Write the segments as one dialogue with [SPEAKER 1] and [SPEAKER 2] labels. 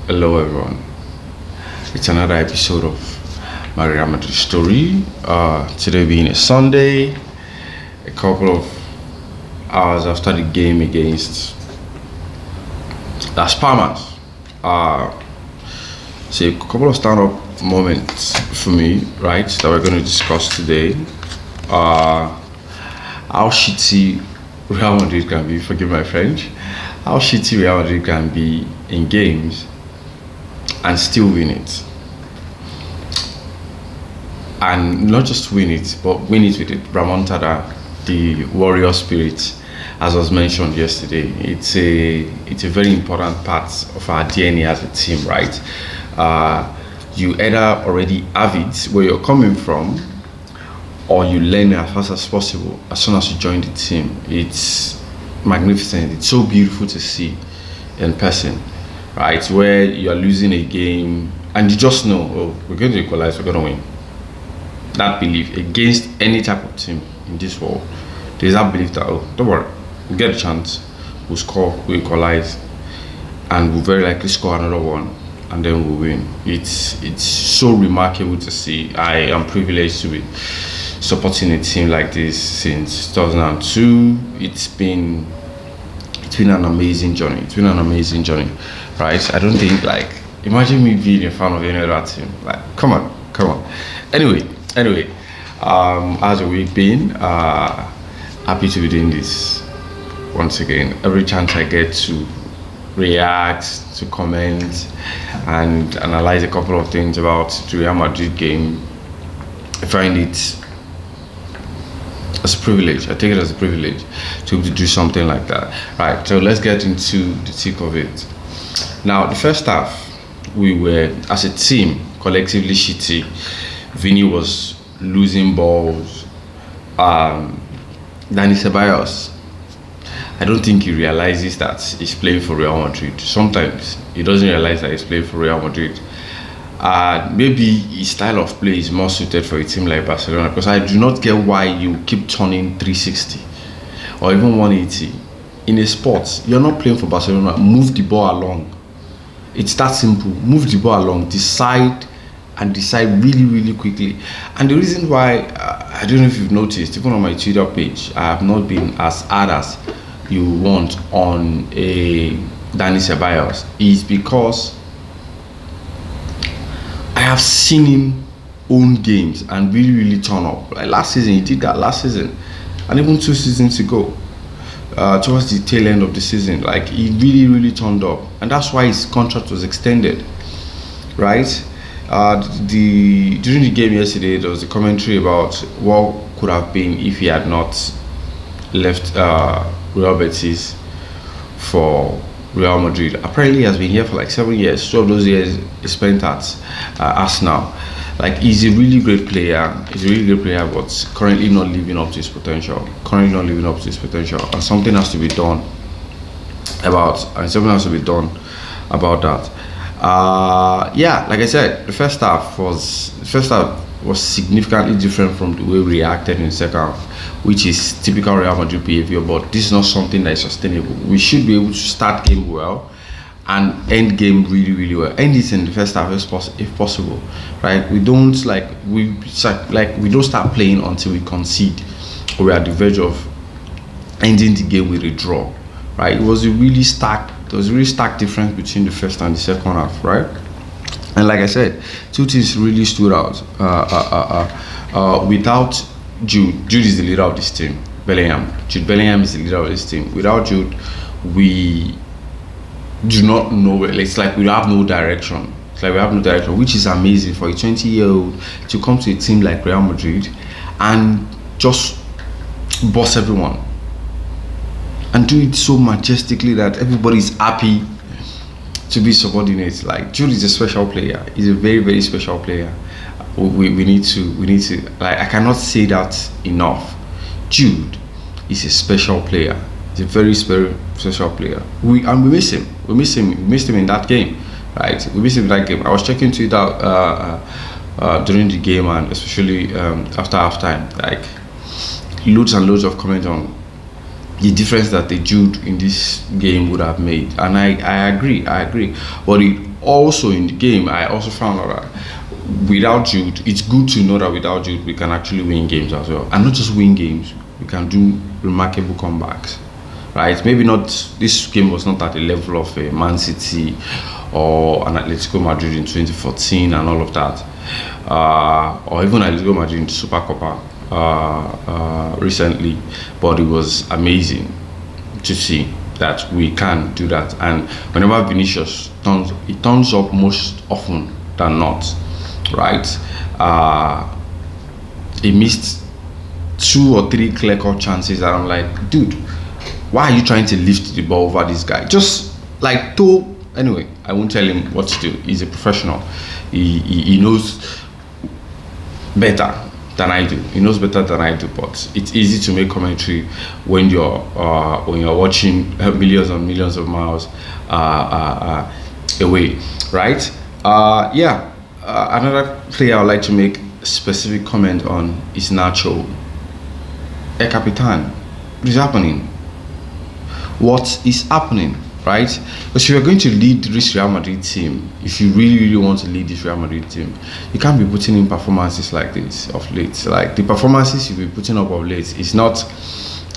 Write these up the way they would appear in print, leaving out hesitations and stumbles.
[SPEAKER 1] Hello, everyone. It's another episode of my Real Madrid story. Today being a Sunday, a couple of hours after the game against Las Palmas. So a couple of stand-up moments for me, right, that we're going to discuss today. How shitty Real Madrid can be, forgive my French, how shitty Real Madrid can be in games and still win it. And not just win it, but win it with it. Remontada, the warrior spirit, as was mentioned yesterday. It's a very important part of our DNA as a team, right? You either already have it where you're coming from, or you learn it as fast as possible as soon as you join the team. It's magnificent. It's so beautiful to see in person, right? Where you are losing a game and you just know, oh, we're going to equalize, we're going to win. That belief against any type of team in this world, there's that belief that, oh, don't worry, we'll get a chance, we'll score, we'll equalize, and we'll very likely score another one, and then we'll win. It's so remarkable to see. I am privileged to be supporting a team like this since 2002. It's been an amazing journey. It's been an amazing journey, right? I don't think, like, imagine me being a fan of any other team. Like, come on. Anyway, how's your week been? Happy to be doing this once again. Every chance I get to react, to comment, and analyze a couple of things about the Real Madrid game, I find it as a privilege. I take it as a privilege to be able to do something like that. Right, so let's get into the thick of it. Now, the first half, we were, as a team, collectively shitty. Vini was losing balls. Ceballos, I don't think he realizes that he's playing for Real Madrid. Sometimes he doesn't realize that he's playing for Real Madrid. Maybe his style of play is more suited for a team like Barcelona, because I do not get why you keep turning 360 or even 180 in a sport. You're not playing for Barcelona. Move the ball along. It's that simple. Move the ball along. Decide really quickly. And the reason why, I don't know if you've noticed, even on my Twitter page, I have not been as hard as you want on a Ceballos, is because I have seen him own games and really turn up. Like last season, he did that last season, and even 2 seasons ago, towards the tail end of the season, like he really turned up, and that's why his contract was extended, right? During the game yesterday, there was a commentary about what could have been if he had not left Real Betis for Real Madrid. Apparently, he has been here for like 7 years. 2 of those years he spent at Arsenal. Like, he's a really great player. But currently not living up to his potential. And something has to be done about that. Yeah, like I said, the first half was significantly different from the way we reacted in the second half, which is typical Real Madrid behavior. But this is not something that is sustainable. We should be able to start game well and end game really well. End it in the first half if possible, right? We don't start playing until we concede or we're at the verge of ending the game with a draw, right? It was a really stark difference between the first and the second half, right? And like I said, 2 things really stood out. Without Jude is the leader of this team. Jude Bellingham is the leader of this team. Without Jude, we do not know. It's like we have no direction. Which is amazing for a 20-year-old to come to a team like Real Madrid and just boss everyone and do it so majestically that everybody's happy to be subordinate. Like, Jude is a special player. He's a very special player. We need to, like, I cannot say that enough. Jude is a special player. He's a very special player. We miss him. We missed him in that game, right? We missed him in that game. I was checking Twitter during the game, and especially after halftime, like, loads and loads of comments on the difference that the Jude in this game would have made, and I agree. But it also in the game, I also found out that without Jude, it's good to know that without Jude, we can actually win games as well. And not just win games, we can do remarkable comebacks, right? Maybe not, this game was not at the level of a Man City or an Atletico Madrid in 2014 and all of that, or even Atletico Madrid in Super Copa recently, but it was amazing to see that we can do that. And whenever Vinicius turns up most often than not, right? He missed 2 or 3 clear-cut chances, and I'm like, dude, why are you trying to lift the ball over this guy? Just like anyway, I won't tell him what to do. He's a professional. He knows better than I do. He knows better than I do. But it's easy to make commentary when you're watching millions and millions of miles away, right? Another player I'd like to make a specific comment on is Nacho. El Capitan, what is happening? What is happening, right? Because if you're going to lead this Real Madrid team, if you really want to lead this Real Madrid team, you can't be putting in performances like this of late. Like the performances you'll be putting up of late is not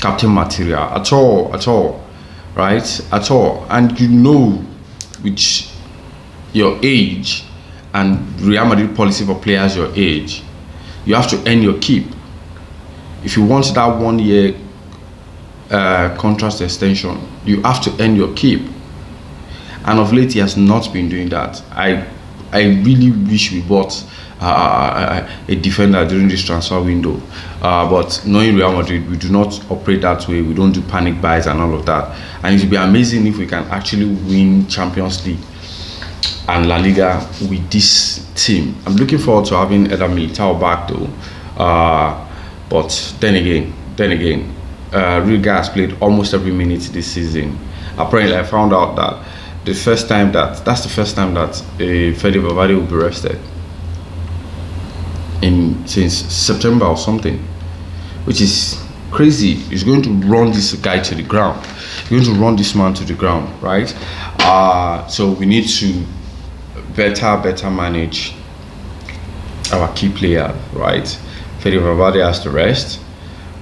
[SPEAKER 1] captain material at all, right? At all. And you know, with your age and Real Madrid policy for players your age, you have to earn your keep. If you want that 1 year contract extension, you have to earn your keep. And of late, he has not been doing that. I really wish we bought a defender during this transfer window. But knowing Real Madrid, we do not operate that way. We don't do panic buys and all of that. And it would be amazing if we can actually win Champions League and La Liga with this team. I'm looking forward to having Eder Militao back though. But then again, Rudiger has played almost every minute this season. Apparently, I found out that that's the first time that Fede Valverde will be rested since September or something, which is crazy. He's going to run this guy to the ground. He's going to run this man to the ground, right? So we need to better manage our key player, right? Fede Valverde has to rest.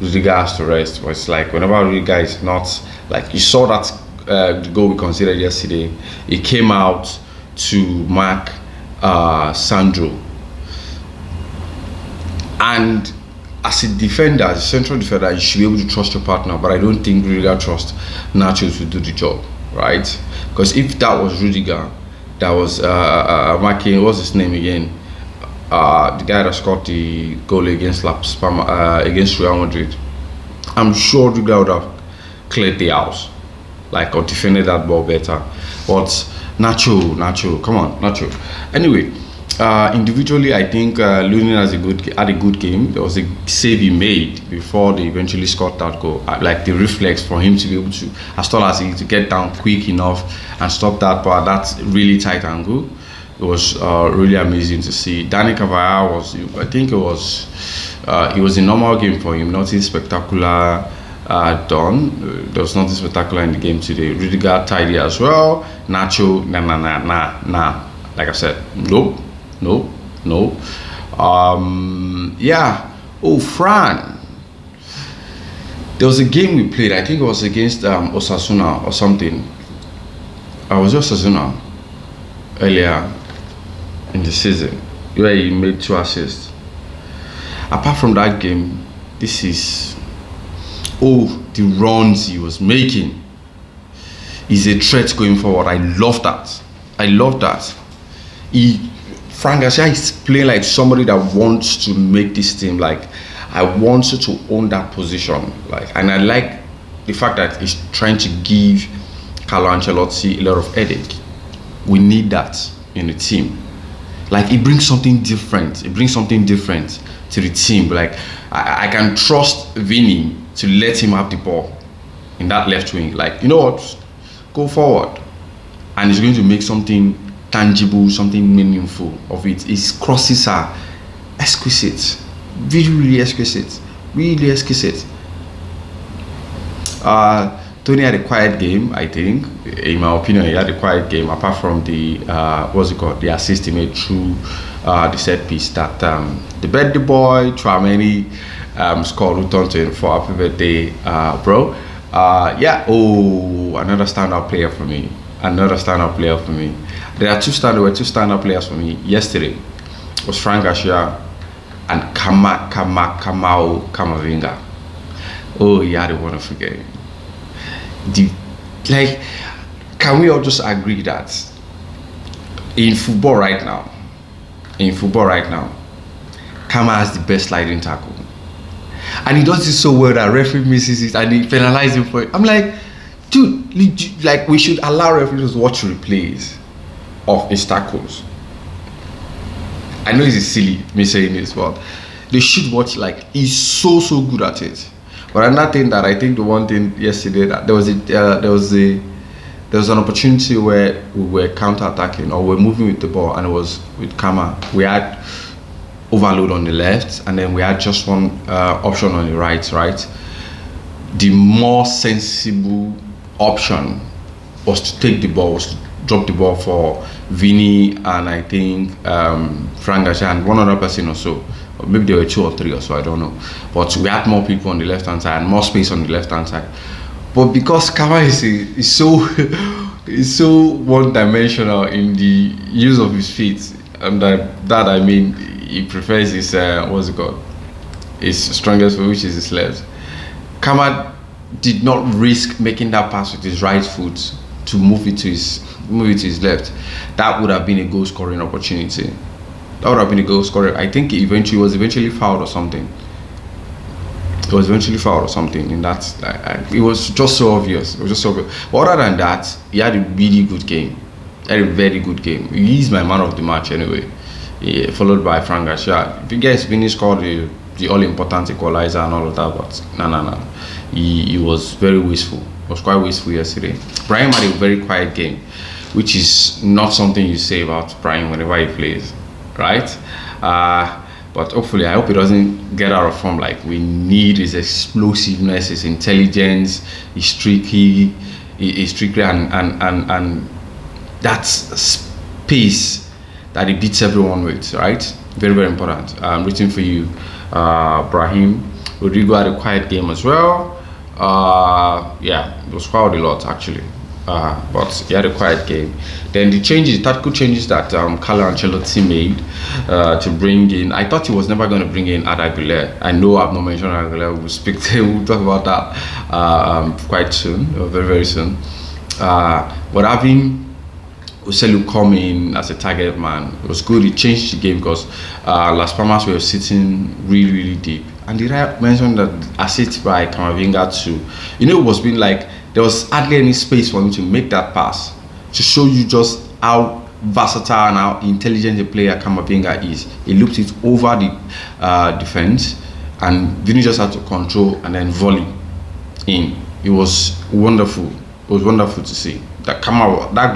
[SPEAKER 1] Rudiger has to rest. But it's like whenever Rudiger is not, like you saw that the goal we considered yesterday, he came out to mark Sandro. And as a defender, as a central defender, you should be able to trust your partner. But I don't think Rudiger trusts Nacho to do the job, right? Because if that was Rudiger, that was marking, what's his name again? The guy that scored the goal against against Real Madrid, I'm sure Rudiger would have cleared the house, like, or defended that ball better. But Nacho, come on, Nacho. Anyway, individually, I think Lunin had a good game. There was a save he made before they eventually scored that goal. Like the reflex for him to be able to, as tall as he to get down quick enough and stop that ball. That's really tight angle. It was really amazing to see. Dani Carvajal it was a normal game for him, nothing spectacular done. There was nothing spectacular in the game today. Rudiger tidy as well. Nacho, nah. Like I said, no. Fran. There was a game we played, I think it was against Osasuna or something. I was Osasuna earlier in the season where he made 2 assists. Apart from that game, this is the runs he was making. He's a threat going forward. I love that. Fran Garcia is playing like somebody that wants to make this team, like, I want you to own that position, like, and I like the fact that he's trying to give Carlo Ancelotti a lot of headache. We need that in the team. Like, it brings something different. To the team. Like, I can trust Vini to let him have the ball in that left wing. Like, you know what? Go forward. And he's going to make something tangible, something meaningful of it. His crosses are exquisite. Really exquisite. Tony had a quiet game, I think. In my opinion, he had a quiet game, apart from the what's it called, the assist he made through the set piece. That the birthday boy Tramini scored, returned to him for happy birthday, bro. Yeah. Oh, another standout player for me. Another standout player for me. There were two standout players for me yesterday. It was Fran Garcia and Camavinga. Oh, he had a wonderful game. Like, can we all just agree that in football right now, Kama has the best sliding tackle, and he does it so well that referee misses it and he penalizes him for it. I'm like, dude, like, we should allow referees to watch replays of his tackles. I know it's silly me saying this, but they should watch. Like, he's so good at it. But another thing that I think, the one thing yesterday, that there was an opportunity where we were counter-attacking, or we're moving with the ball, and it was with Kama. We had overload on the left, and then we had just one option on the right. The more sensible option was to take the ball, was to drop the ball for Vini and I think Fran Garcia and one other person or so. Or maybe there were 2 or 3 or so, I don't know. But we had more people on the left hand side and more space on the left hand side. But because Kama is so one-dimensional in the use of his feet, and that I mean, he prefers his what's it called, his strongest foot, which is his left. Kama did not risk making that pass with his right foot to move it to his left. That would have been a goal scoring opportunity. I think he was eventually fouled or something. In that, it was just so obvious. But other than that, he had a really good game. A very good game. He's my man of the match anyway. Yeah, followed by Fran Garcia. If you guys Vini scored the all-important equalizer and all of that, but no. He was very wasteful. It was quite wasteful yesterday. Brahim had a very quiet game, which is not something you say about Brahim whenever he plays, right? But hopefully, I hope he doesn't get out of form. Like, we need his explosiveness, his intelligence, his tricky, and that space that he beats everyone with, right? Very, very important. I'm rooting for you, Brahim. Rodrigo had a quiet game as well. Yeah, it was quite a lot actually. But he had a quiet game. Then the tactical changes that Carlo Ancelotti made to bring in. I thought he was never going to bring in Arda Guler. I know I've not mentioned Arda Guler. We'll talk about that quite soon, very, very soon. But having Oselu come in as a target man, it was good. It changed the game because Las Palmas were sitting really, really deep. And did I mention that assist by Camavinga too? It was being like there was hardly any space for him to make that pass, to show you just how versatile and how intelligent a player Camavinga is. He looped it over the defense, and Vini just had to control and then volley in. It was wonderful. It was wonderful to see. That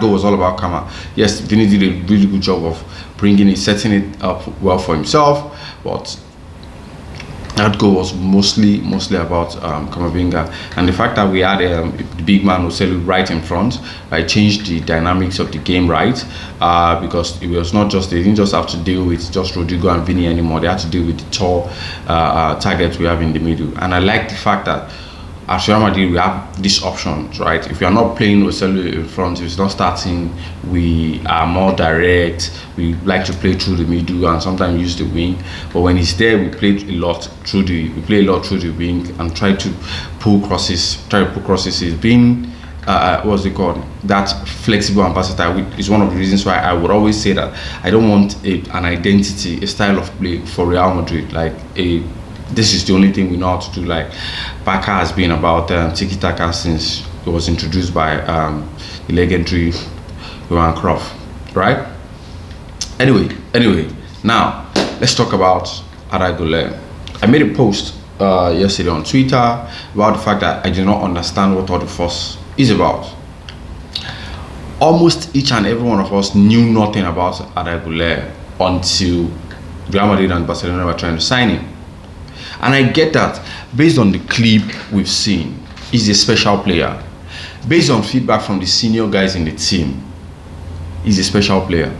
[SPEAKER 1] goal was all about Kama. Yes, Vini did a really good job of bringing it, setting it up well for himself, but that goal was mostly about Camavinga, and the fact that we had the big man Oselu right in front, changed the dynamics of the game, because it was not just, they didn't just have to deal with just Rodrigo and Vini anymore. They had to deal with the tall targets we have in the middle, and I like the fact that at Real Madrid we have these options, right? If you are not playing Oselu in front, if it's not starting, we are more direct. We like to play through the middle and sometimes use the wing. But when he's there, we play a lot through the wing and try to pull crosses. He's been what's it called? That flexible and versatile is one of the reasons why I would always say that I don't want an identity, a style of play for Real Madrid, this is the only thing we know how to do. Like, Barca has been about tiki-taka since it was introduced by the legendary Johan Cruyff, right? Anyway, now let's talk about Arda Guler. I made a post yesterday on Twitter about the fact that I do not understand what all the fuss is about. Almost each and every one of us knew nothing about Arda Guler until Real Madrid and Barcelona were trying to sign him. And I get that based on the clip we've seen, he's a special player. based on feedback from the senior guys in the team, he's a special player.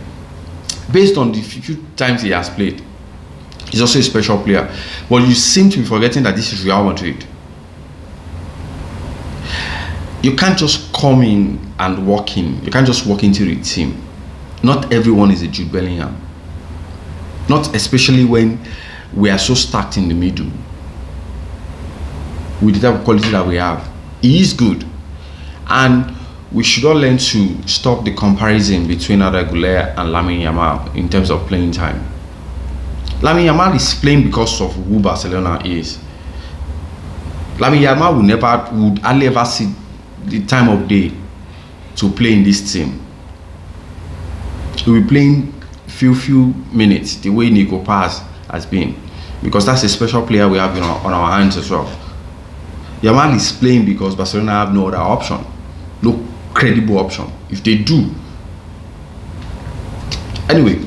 [SPEAKER 1] Based on the few times he has played, he's also a special player. But you seem to be forgetting that this is Real Madrid. You can't just come in and walk in. You can't just walk into the team. Not everyone is a Jude Bellingham. Not especially when we are so stacked in the middle with the type of quality that we have. He is good, and we should all learn to stop the comparison between Arda Guler and Lamine Yamal in terms of playing time. Lamine Yamal is playing because of who Barcelona is. Lamine Yamal would hardly ever see the time of day to play in this team. He will be playing few minutes, the way Nico Paz has been, because that's a special player we have on our hands as well. Yamal is playing because Barcelona have no other option, no credible option. If they do, anyway,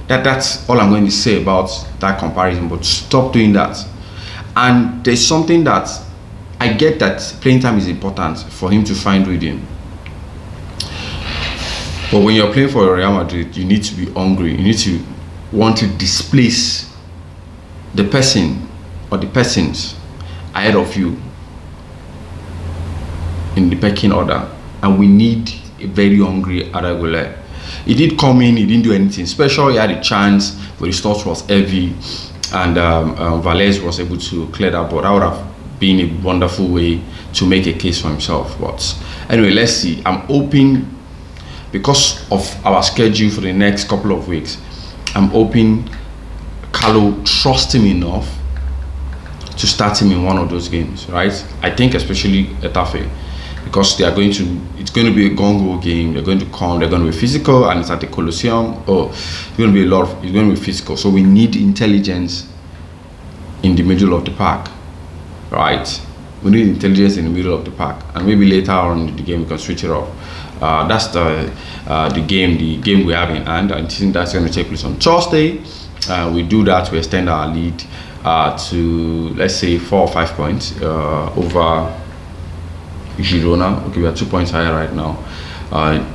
[SPEAKER 1] that's all I'm going to say about that comparison. But stop doing that. And there's something that I get, that playing time is important for him to find rhythm. But when you're playing for Real Madrid, you need to be hungry. You need to want to displace the person or the persons ahead of you in the pecking order. And we need a very hungry Arda Guler. He did come in, he didn't do anything special. He had a chance, but his touch was heavy, and Valles was able to clear that ball. That would have been a wonderful way to make a case for himself. But anyway, let's see. I'm hoping, because of our schedule for the next couple of weeks, I'm hoping Carlo trusts him enough to start him in one of those games, right? I think especially Getafe, because it's going to be a gongo game. They're going to come, they're going to be physical, and it's at the Colossal. It's going to be physical. So we need intelligence in the middle of the park, right? We need intelligence in the middle of the park, and maybe later on in the game we can switch it off. That's the game we have in hand. I think that's going to take place on Thursday. We do that, we extend our lead to, let's say, 4 or 5 points over Girona. Okay, we are 2 points higher right now.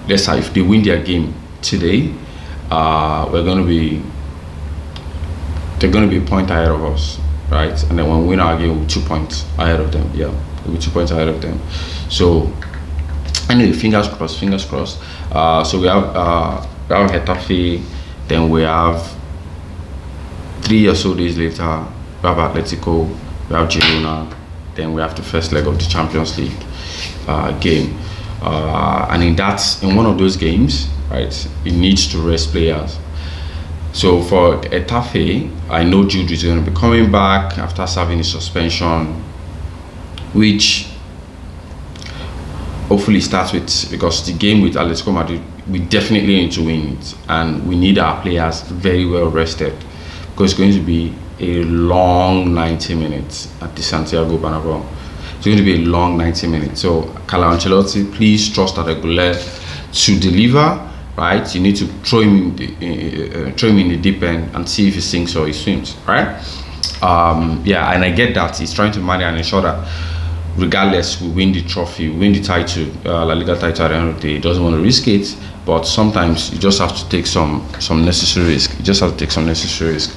[SPEAKER 1] Let's say if they win their game today, they're going to be a point ahead of us, right? And then when we win our game, we'll be 2 points ahead of them. Yeah, we'll be 2 points ahead of them. So anyway, fingers crossed. So we have Getafe, then we have 3 or so days later we have Atletico, we have Girona, then we have the first leg of the Champions League game, and in one of those games, right, it needs to rest players. So for Getafe, I know Jude is going to be coming back after serving his suspension, which hopefully starts with, because the game with Atletico Madrid, we definitely need to win it, and we need our players very well rested, because it's going to be a long 90 minutes at the Santiago Bernabeu. It's going to be a long 90 minutes. So Carlo Ancelotti, please trust Arda Guler to deliver, right? You need to throw him in the deep end and see if he sinks or he swims, right? Yeah, and I get that he's trying to manage and ensure that regardless, we win the trophy, we win the title, La Liga title at the end of the day. He doesn't want to risk it, but sometimes you just have to take some necessary risk. You just have to take some necessary risk.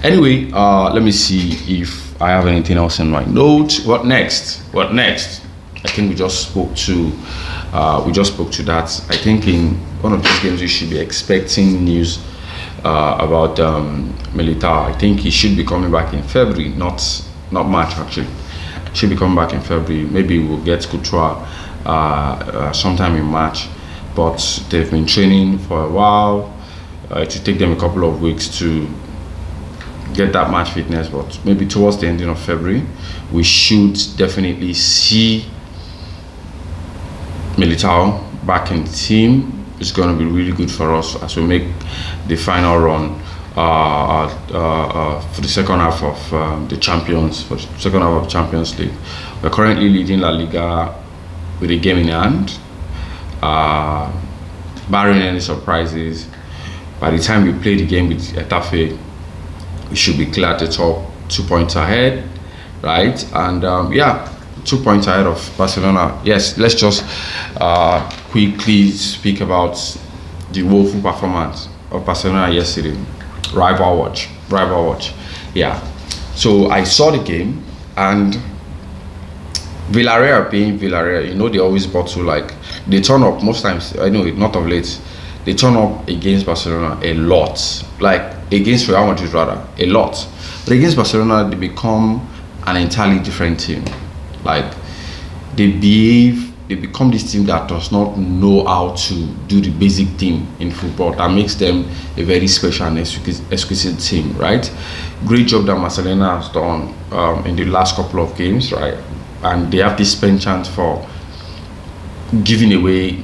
[SPEAKER 1] Anyway, let me see if I have anything else in my notes. What next? I think we just spoke to that. I think in one of these games we should be expecting news about Militao. I think he should be coming back in February, not March actually. Should be coming back in February. Maybe we'll get Couture sometime in March, but they've been training for a while. It should take them a couple of weeks to get that match fitness, but maybe towards the ending of February we should definitely see Militao back in the team. It's going to be really good for us as we make the final run for the second half of the Champions League. We're currently leading La Liga with a game in hand. Barring any surprises, by the time we play the game with Getafe, we should be clear at the top, 2 points ahead, right? And yeah, 2 points ahead of Barcelona. Yes, let's just quickly speak about the woeful performance of Barcelona yesterday. Rival watch. Yeah. So I saw the game, and Villarreal being Villarreal, they always bottle, like they turn up most times. I know it, not of late. They turn up against Barcelona a lot, like against Real Madrid rather, a lot. But against Barcelona, they become an entirely different team. Like they become this team that does not know how to do the basic thing in football that makes them a very special and exquisite team, right? Great job that Barcelona has done in the last couple of games, right? And they have this penchant for giving away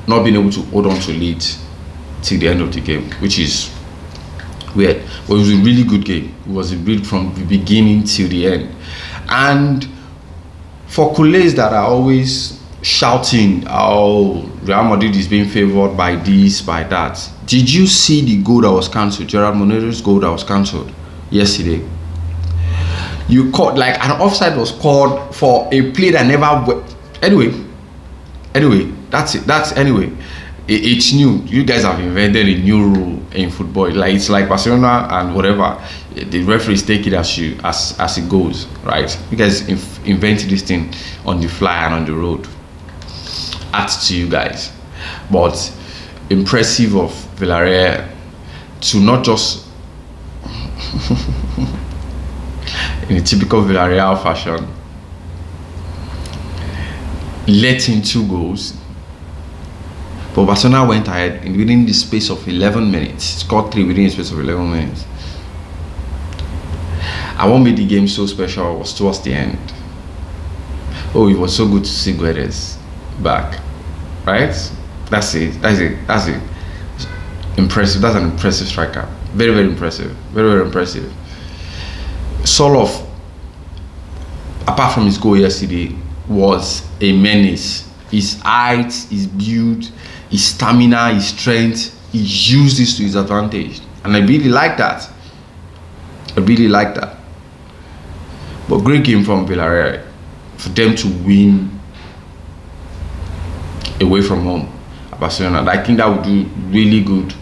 [SPEAKER 1] not being able to hold on to lead till the end of the game, which is weird. But it was a really good game. It was a read from the beginning till the end. And for culés that are always shouting how Real Madrid is being favoured by this, by that, did you see the goal that was cancelled? Gerard Moreno's goal that was cancelled yesterday. You caught, like, an offside was called for a play that never. Anyway, that's it. It's new. You guys have invented a new rule in football. Like, it's like Barcelona and whatever. The referees take it as it goes, right? You guys invented this thing on the fly and on the road. That's to you guys. But impressive of Villarreal to not just in a typical Villarreal fashion let in 2 goals. But Barcelona went ahead within the space of 11 minutes. Scored 3 within the space of 11 minutes. And what made the game so special was towards the end. Oh, it was so good to see Guedes back. Right? That's it. Impressive. That's an impressive striker. Very, very impressive. Very, very impressive. Soloff, apart from his goal yesterday, was a menace. His height, his build, his stamina, his strength, he used this to his advantage. And I really like that. But great game from Villarreal. For them to win away from home at Barcelona, I think that would do really good.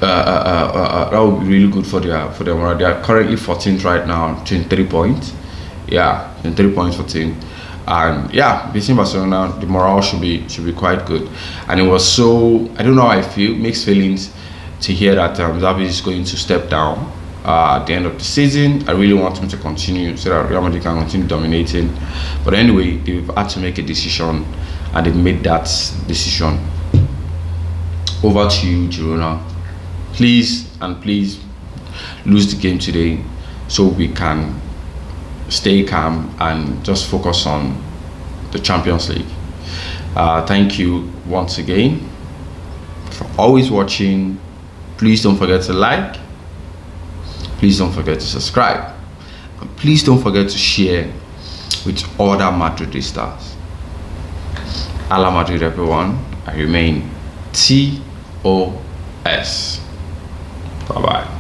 [SPEAKER 1] That would be really good for them. They are currently 14th right now, 23 points. Yeah, 23 points, 14. And yeah, beating Barcelona, the morale should be quite good. And it was so, I don't know how I feel, mixed feelings to hear that Xavi is going to step down at the end of the season. I really want him to continue so that Real Madrid can continue dominating. But anyway, they've had to make a decision, and they've made that decision. Over to you, Girona. Please lose the game today so we can stay calm and just focus on the Champions League. Thank you once again for always watching. Please don't forget to like, please don't forget to subscribe, and please don't forget to share with other Madridistas. A la Madrid, everyone. I remain TOS. Bye bye.